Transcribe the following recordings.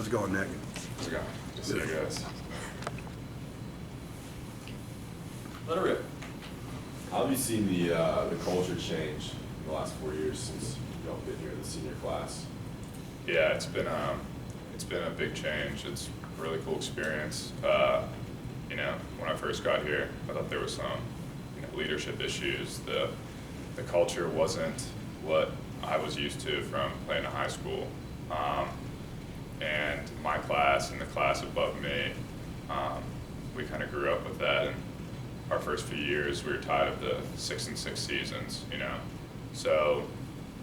How's it going, Nick? How's it going? Good to see you guys. Let her rip. How have you seen the culture change in the last 4 years since y'all been here, the senior class? Yeah, it's been a big change. It's a really cool experience. You know, when I first got here, I thought there was some leadership issues. The culture wasn't what I was used to from playing in high school. And my class and the class above me, we kind of grew up with that. And our first few years, we were tied of the 6-6 seasons, you know. So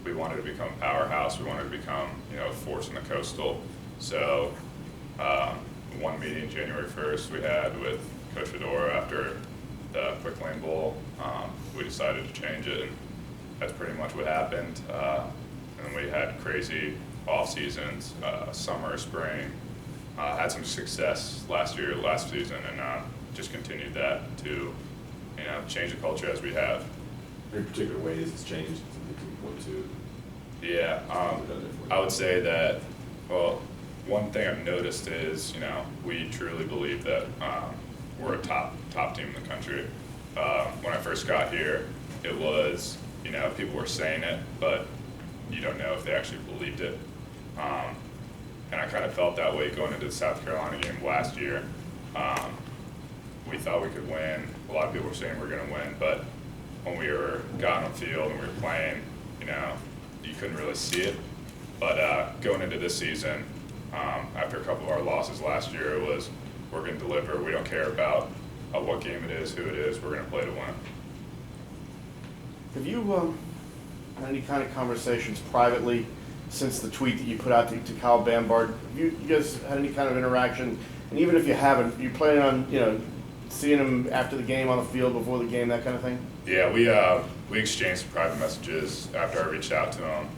we wanted to become a powerhouse. We wanted to become, a force in the Coastal. So one meeting January 1st we had with Coach Fedora after the Quick Lane Bowl, we decided to change it, and that's pretty much what happened. And then we had crazy off seasons, summer, spring, had some success last season, and just continued that to, change the culture as we have. In particular ways it's changed, something you can point to? Yeah, I would say that, well, one thing I've noticed is, we truly believe that we're a top team in the country. When I first got here, it was, people were saying it, but you don't know if they actually believed it. And I kind of felt that way going into the South Carolina game last year. We thought we could win. A lot of people were saying we were going to win, but when we got on the field and we were playing, you couldn't really see it. But going into this season, after a couple of our losses last year, it was, we're going to deliver. We don't care about what game it is, who it is. We're going to play to win. Have you had any kind of conversations privately since the tweet that you put out to Kyle Bambard? Have you guys had any kind of interaction? And even if you haven't, you planning on seeing him after the game on the field, before the game, that kind of thing? Yeah, we exchanged some private messages after I reached out to him.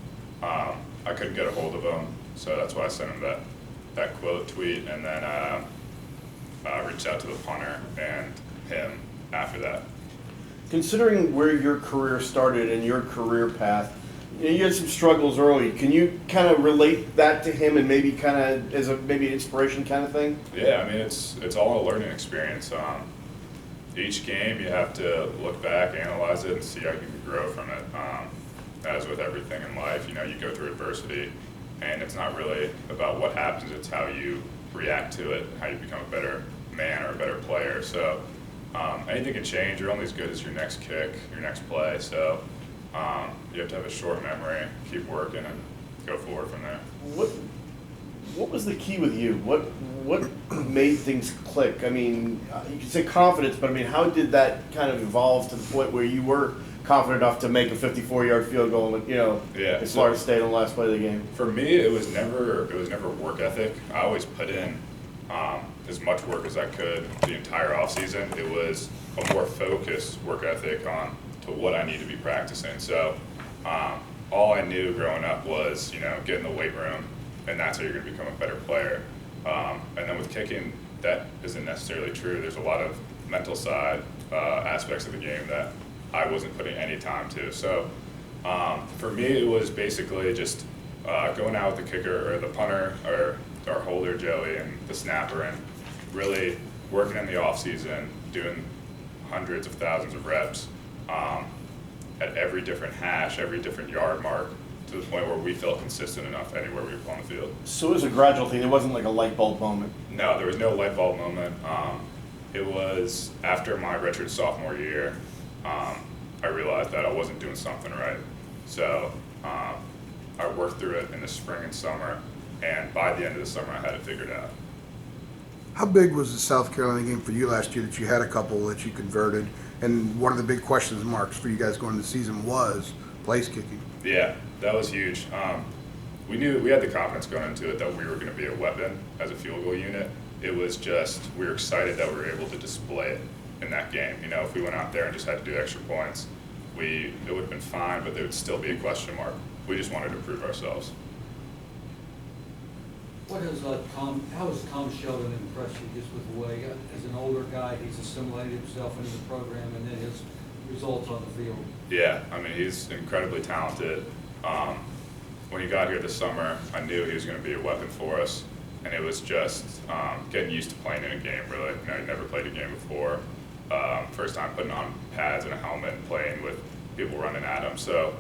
I couldn't get a hold of him, so that's why I sent him that quote tweet, and then I reached out to the punter and him after that. Considering where your career started and your career path, you had some struggles early. Can you kind of relate that to him and maybe kind of as a maybe inspiration kind of thing? Yeah, I mean, it's all a learning experience. Each game you have to look back, analyze it, and see how you can grow from it. As with everything in life, you go through adversity, and it's not really about what happens, it's how you react to it, how you become a better man or a better player. So anything can change. You're only as good as your next kick, your next play. So you have to have a short memory, keep working, and go forward from there. What was the key with you? What made things click? I mean, you can say confidence, but I mean, how did that kind of evolve to the point where you were confident enough to make a 54-yard field goal, as Florida State on the last play of the game? For me, it was never work ethic. I always put in as much work as I could the entire offseason. It was a more focused work ethic on to what I need to be practicing. So all I knew growing up was, get in the weight room, and that's how you're going to become a better player. And then with kicking, that isn't necessarily true. There's a lot of mental side aspects of the game that I wasn't putting any time to. So for me, it was basically just going out with the kicker or the punter or our holder, Joey, and the snapper, and really working in the off season, doing hundreds of thousands of reps at every different hash, every different yard mark, to the point where we felt consistent enough anywhere we were on the field. So it was a gradual thing. It wasn't like a light bulb moment. No, there was no light bulb moment. It was after my redshirt sophomore year, I realized that I wasn't doing something right. So I worked through it in the spring and summer, and by the end of the summer, I had it figured out. How big was the South Carolina game for you last year that you had a couple that you converted? And one of the big questions marks for you guys going into the season was place kicking. Yeah, that was huge. We knew we had the confidence going into it that we were going to be a weapon as a field goal unit. It was just we were excited that we were able to display it in that game. If we went out there and just had to do extra points, it would have been fine, but there would still be a question mark. We just wanted to prove ourselves. How has Tom Sheldon impressed you just with the way, as an older guy, he's assimilated himself into the program and then his results on the field? Yeah, I mean, he's incredibly talented. When he got here this summer, I knew he was going to be a weapon for us. and it was just getting used to playing in a game. Really, I'd never played a game before. First time putting on pads and a helmet and playing with people running at him. So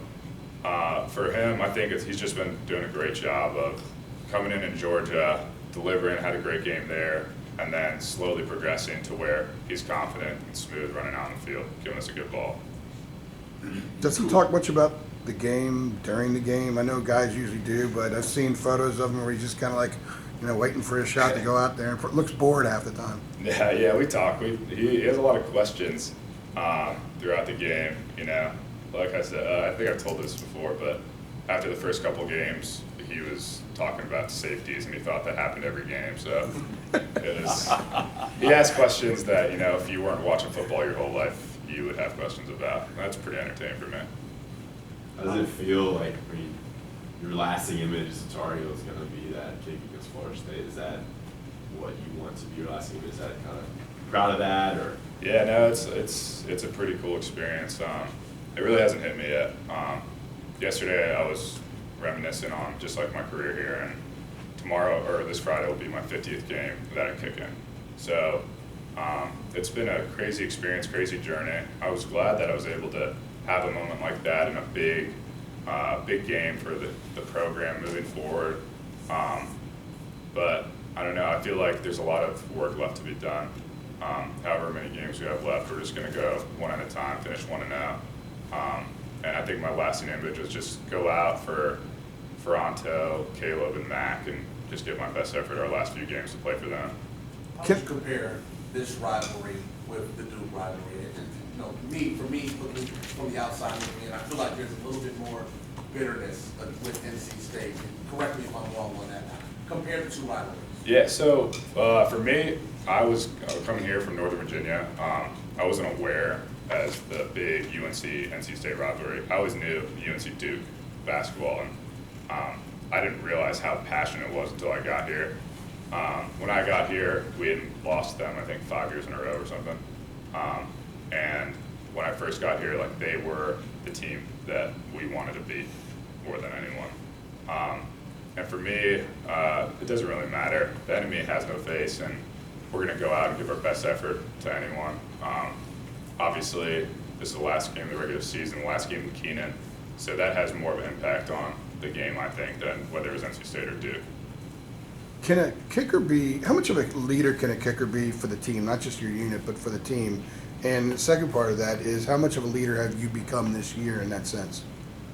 for him, I think he's just been doing a great job of coming in Georgia, delivering, had a great game there, and then slowly progressing to where he's confident and smooth running out in the field, giving us a good ball. Does he talk much about the game during the game? I know guys usually do, but I've seen photos of him where he's just kind of like, waiting for his shot to go out there and looks bored half the time. Yeah, we talk. He has a lot of questions throughout the game. Like I said, I think I've told this before, but after the first couple games, he was talking about the safeties, and he thought that happened every game. So he asked questions that if you weren't watching football your whole life, you would have questions about. And that's pretty entertaining for me. How does it feel like, your lasting image as a Tar Heel is going to be that kick against Florida State? Is that what you want to be your lasting image? Is that kind of proud of that, or? Yeah, no, it's a pretty cool experience. It really hasn't hit me yet. Yesterday I was reminiscing on just like my career here, and tomorrow or this Friday will be my 50th game that I'm kicking. So it's been a crazy experience, crazy journey. I was glad that I was able to have a moment like that in a big game for the program moving forward. But I don't know, I feel like there's a lot of work left to be done. However many games we have left, we're just going to go one at a time, finish 1-0. And I think my lasting image was just go out for Anto, Caleb, and Mac, and just give my best effort our last few games to play for them. How would you compare this rivalry with the Duke rivalry? For me, looking from the outside looking in, I feel like there's a little bit more bitterness with NC State. Correct me if I'm wrong on that. Compare the two rivalries. Yeah, so for me, I was coming here from Northern Virginia. I wasn't aware as the big UNC-NC State rivalry. I always knew UNC-Duke basketball, and I didn't realize how passionate it was until I got here. When I got here, we had lost them, I think, 5 years in a row or something. And when I first got here, they were the team that we wanted to beat more than anyone. And for me, it doesn't really matter. The enemy has no face, and we're going to go out and give our best effort to anyone. Obviously, this is the last game of the regular season, the last game in Keenan, so that has more of an impact on the game, I think, than whether it was NC State or Duke. Can a kicker be, how much of a leader can a kicker be for the team, not just your unit, but for the team? And the second part of that is, how much of a leader have you become this year in that sense?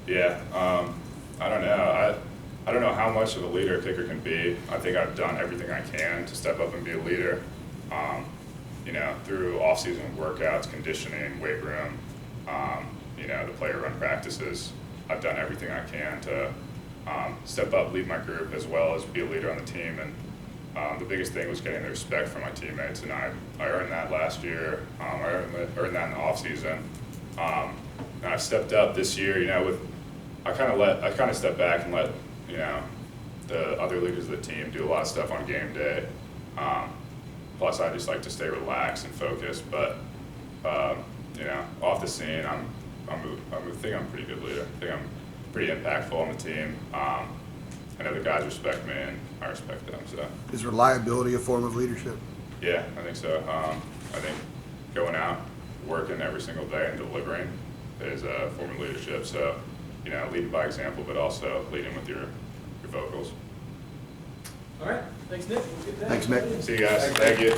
Yeah, I don't know. I don't know how much of a leader a kicker can be. I think I've done everything I can to step up and be a leader. Through off-season workouts, conditioning, weight room, the player run practices, I've done everything I can to step up, lead my group, as well as be a leader on the team. And the biggest thing was getting the respect from my teammates, and I earned that last year. I earned that in the off-season. And I've stepped up this year. I kind of stepped back and let the other leaders of the team do a lot of stuff on game day. Plus, I just like to stay relaxed and focused. But off the scene, I think I'm a pretty good leader. I think I'm pretty impactful on the team. I know the guys respect me, and I respect them. So Is reliability a form of leadership? yeah, I think so. I think going out, working every single day, and delivering is a form of leadership. So leading by example, but also leading with your vocals. All right, thanks, Nick. Have a good day. Thanks, Nick. See you guys. Thank you.